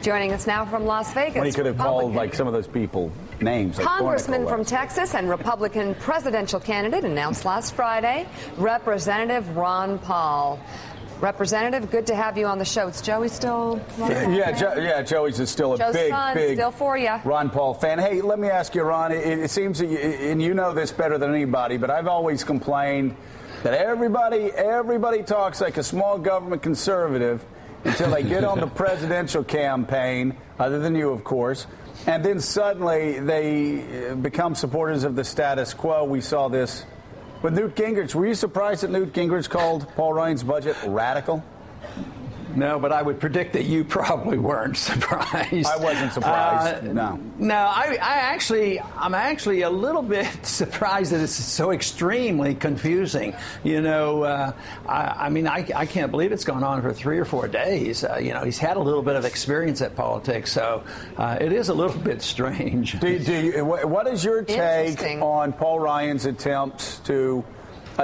Joining us now from Las Vegas. When he could have called like some of those people names. Like Congressman from Texas and Republican presidential candidate announced last Friday, Representative Ron Paul. Representative, good to have you on the show. It's Joey still? Joey's still a Joe's big still for you. Ron Paul fan. Hey, let me ask you, Ron, it seems that and you know this better than anybody, but I've always complained that everybody talks like a small government conservative until they get on the presidential campaign, other than you, of course, and then suddenly they become supporters of the status quo. We saw this with Newt Gingrich. Were you surprised that Newt Gingrich called Paul Ryan's budget radical? No, but I would predict that you probably weren't surprised. I wasn't surprised. No, I'm actually a little bit surprised that it's so extremely confusing. You know, I can't believe it's gone on for 3 or 4 days. He's had a little bit of experience at politics, so it is a little bit strange. What is your take on Paul Ryan's attempts to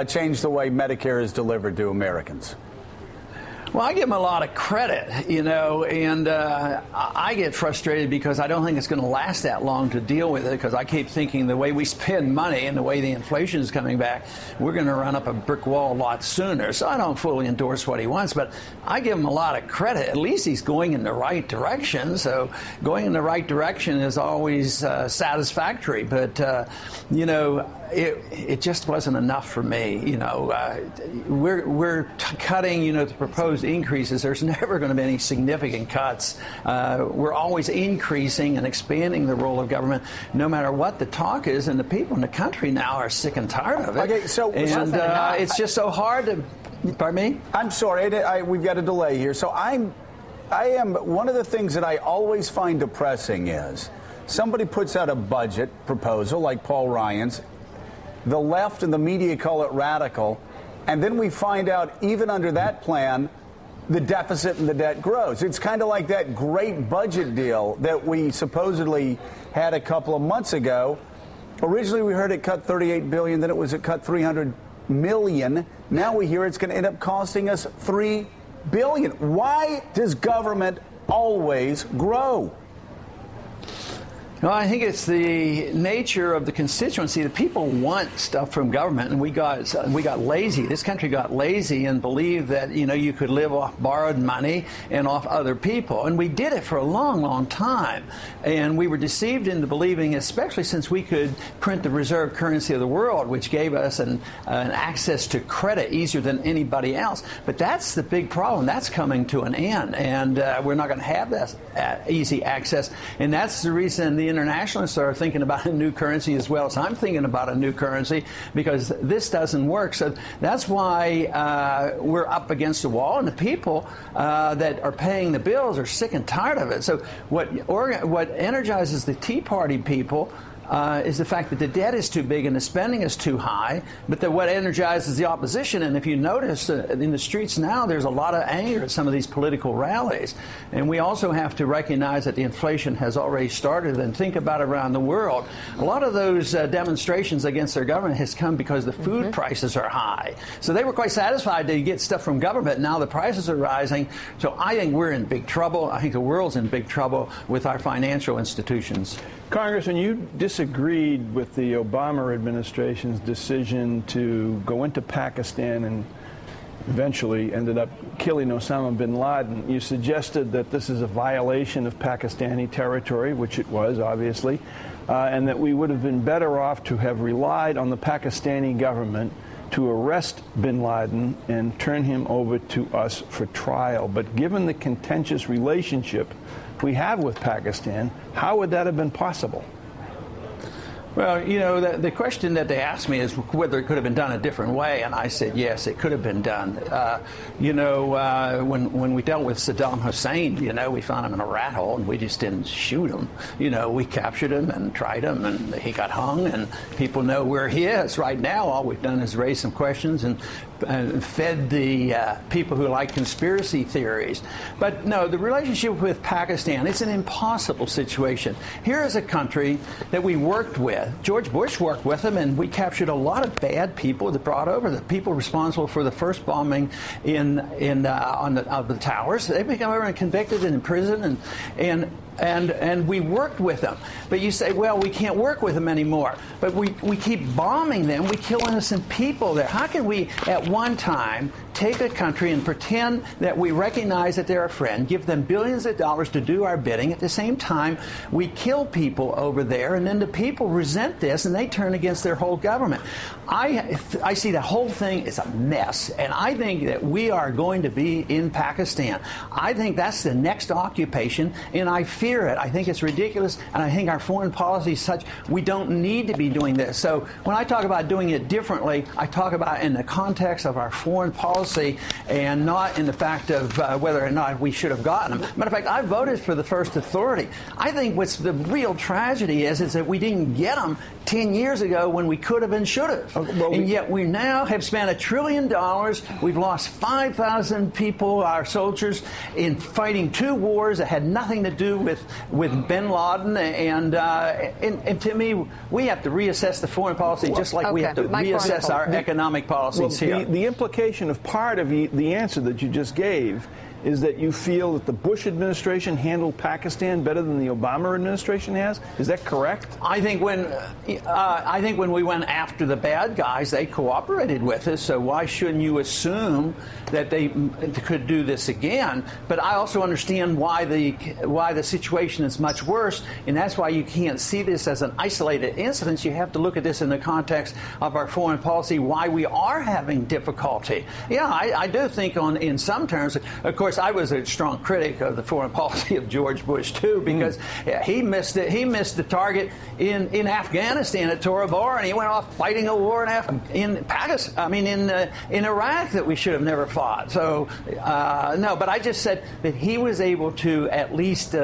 change the way Medicare is delivered to Americans? Well, I give him a lot of credit, and I get frustrated because I don't think it's going to last that long to deal with it, because I keep thinking the way we spend money and the way the inflation is coming back, we're going to run up a brick wall a lot sooner. So I don't fully endorse what he wants, but I give him a lot of credit. At least he's going in the right direction. So going in the right direction is always satisfactory. But, it just wasn't enough for me. We're cutting, the proposed increases. There's never going to be any significant cuts. We're always increasing and expanding the role of government, no matter what the talk is. And the people in the country now are sick and tired of it. Okay, so it's just so hard to. Pardon me? I'm sorry. We've got a delay here. So I am one of the things that I always find depressing is somebody puts out a budget proposal like Paul Ryan's. The left and the media call it radical, and then we find out even under that plan, the deficit and the debt grows. It's kind of like that great budget deal that we supposedly had a couple of months ago. Originally, we heard it cut $38 billion, then it cut $300 million. Now we hear it's going to end up costing us $3 billion. Why does government always grow? No, I think it's the nature of the constituency. The people want stuff from government, and we got lazy. This country got lazy and believed that you could live off borrowed money and off other people, and we did it for a long, long time. And we were deceived into believing, especially since we could print the reserve currency of the world, which gave us an access to credit easier than anybody else. But that's the big problem. That's coming to an end, and we're not going to have that easy access. And that's the reason the internationalists are thinking about a new currency as well as I'm thinking about a new currency, because this doesn't work. So that's why we're up against the wall, and the people that are paying the bills are sick and tired of it. So what energizes the Tea Party people is the fact that the debt is too big and the spending is too high, but what energizes the opposition, and if you notice in the streets now, there's a lot of anger at some of these political rallies. And we also have to recognize that the inflation has already started, and think about it around the world. A lot of those demonstrations against their government has come because the food prices are high. So they were quite satisfied to get stuff from government. Now the prices are rising. So I think we're in big trouble. I think the world's in big trouble with our financial institutions. Congressman, you disagreed with the Obama administration's decision to go into Pakistan and eventually ended up killing Osama bin Laden. You suggested that this is a violation of Pakistani territory, which it was, obviously, and that we would have been better off to have relied on the Pakistani government to arrest bin Laden and turn him over to us for trial. But given the contentious relationship we have with Pakistan, how would that have been possible? Well, the question that they asked me is whether it could have been done a different way, and I said yes, it could have been done. When we dealt with Saddam Hussein, we found him in a rat hole, and we just didn't shoot him. We captured him and tried him, and he got hung, and people know where he is right now. All we've done is raise some questions and fed the people who like conspiracy theories. But no, the relationship with Pakistan, it's an impossible situation. Here is a country that we worked with. George Bush worked with them, and we captured a lot of bad people that brought over, the people responsible for the first bombing on the towers. They became over and convicted and imprisoned, and we worked with them. But you say, well, we can't work with them anymore. But we keep bombing them. We kill innocent people there. How can we, at one time, take a country and pretend that we recognize that they're a friend, give them billions of dollars to do our bidding? At the same time, we kill people over there, and then the people resent this, and they turn against their whole government. I see the whole thing as a mess, and I think that we are going to be in Pakistan. I think that's the next occupation, and I fear it. I think it's ridiculous, and I think our foreign policy is such we don't need to be doing this. So when I talk about doing it differently, I talk about in the context of our foreign policy and not in the fact of whether or not we should have gotten them. Matter of fact, I voted for the first authority. I think what's the real tragedy is that we didn't get them 10 years ago when we could have and should have. And yet we now have spent $1 trillion. We've lost 5,000 people, our soldiers, in fighting 2 wars that had nothing to do with bin Laden. And to me, we have to reassess the foreign policy just like we have to reassess our economic policies here. The implication of part of the answer that you just gave is that you feel that the Bush administration handled Pakistan better than the Obama administration has? Is that correct? I think when we went after the bad guys, they cooperated with us. So why shouldn't you assume that they could do this again? But I also understand why the situation is much worse, and that's why you can't see this as an isolated incident. You have to look at this in the context of our foreign policy, why we are having difficulty. Yeah, I do think in some terms, of course, I was a strong critic of the foreign policy of George Bush too, because he missed it. He missed the target in Afghanistan at Tora Bora, and he went off fighting a war in Pakistan. I mean, in Iraq that we should have never fought. So no, but I just said that he was able to at least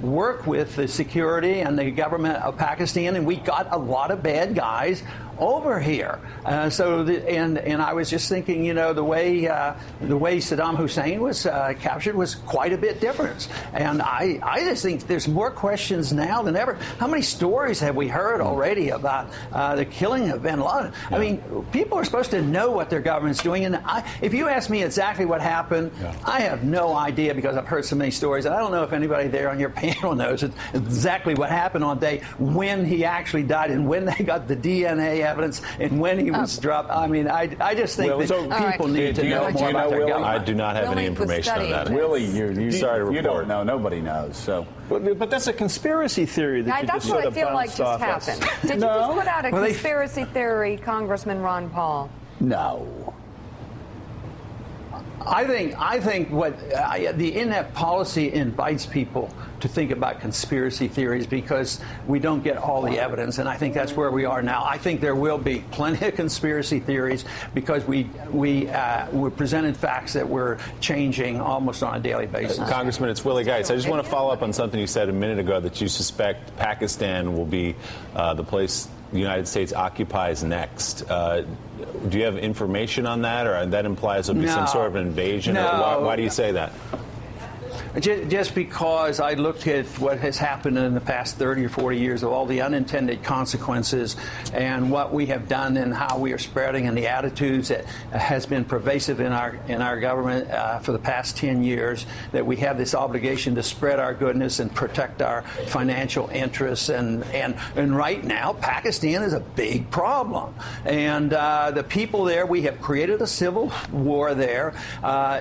work with the security and the government of Pakistan, and we got a lot of bad guys over here. And I was just thinking, the way Saddam Hussein was captured was quite a bit different. And I just think there's more questions now than ever. How many stories have we heard already about the killing of bin Laden? Yeah. I mean, people are supposed to know what their government's doing. And if you ask me exactly what happened, I have no idea, because I've heard so many stories. And I don't know if anybody there on your panel knows exactly what happened on day when he actually died and when they got the DNA evidence and when he was dropped. I mean, I just think that people need to know more about their government. I do not have any information on that. Willie, you sorry to report. You don't know. Nobody knows. So, but that's a conspiracy theory that you just sort of bounced off us. That's what I feel like just happened. Did you just put out a conspiracy theory, Congressman Ron Paul? No. I think what the inept policy invites people to think about conspiracy theories because we don't get all the evidence, and I think that's where we are now. I think there will be plenty of conspiracy theories because we presented facts that we're changing almost on a daily basis. Congressman, it's Willie Geitz. I just want to follow up on something you said a minute ago, that you suspect Pakistan will be the place the United States occupies next. Do you have information on that, or that implies there'll be some sort of invasion? No. Why do you say that? Just because I looked at what has happened in the past 30 or 40 years of all the unintended consequences and what we have done and how we are spreading and the attitudes that has been pervasive in our government for the past 10 years, that we have this obligation to spread our goodness and protect our financial interests. And right now, Pakistan is a big problem. And the people there, we have created a civil war there,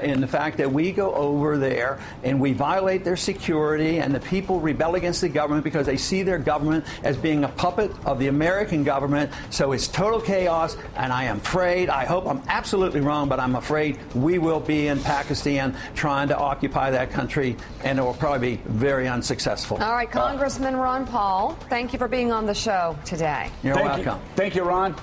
in the fact that we go over there and we violate their security, and the people rebel against the government because they see their government as being a puppet of the American government. So it's total chaos, and I am afraid, I hope I'm absolutely wrong, but I'm afraid we will be in Pakistan trying to occupy that country, and it will probably be very unsuccessful. All right, Congressman Ron Paul, thank you for being on the show today. You're welcome. Thank you, Ron.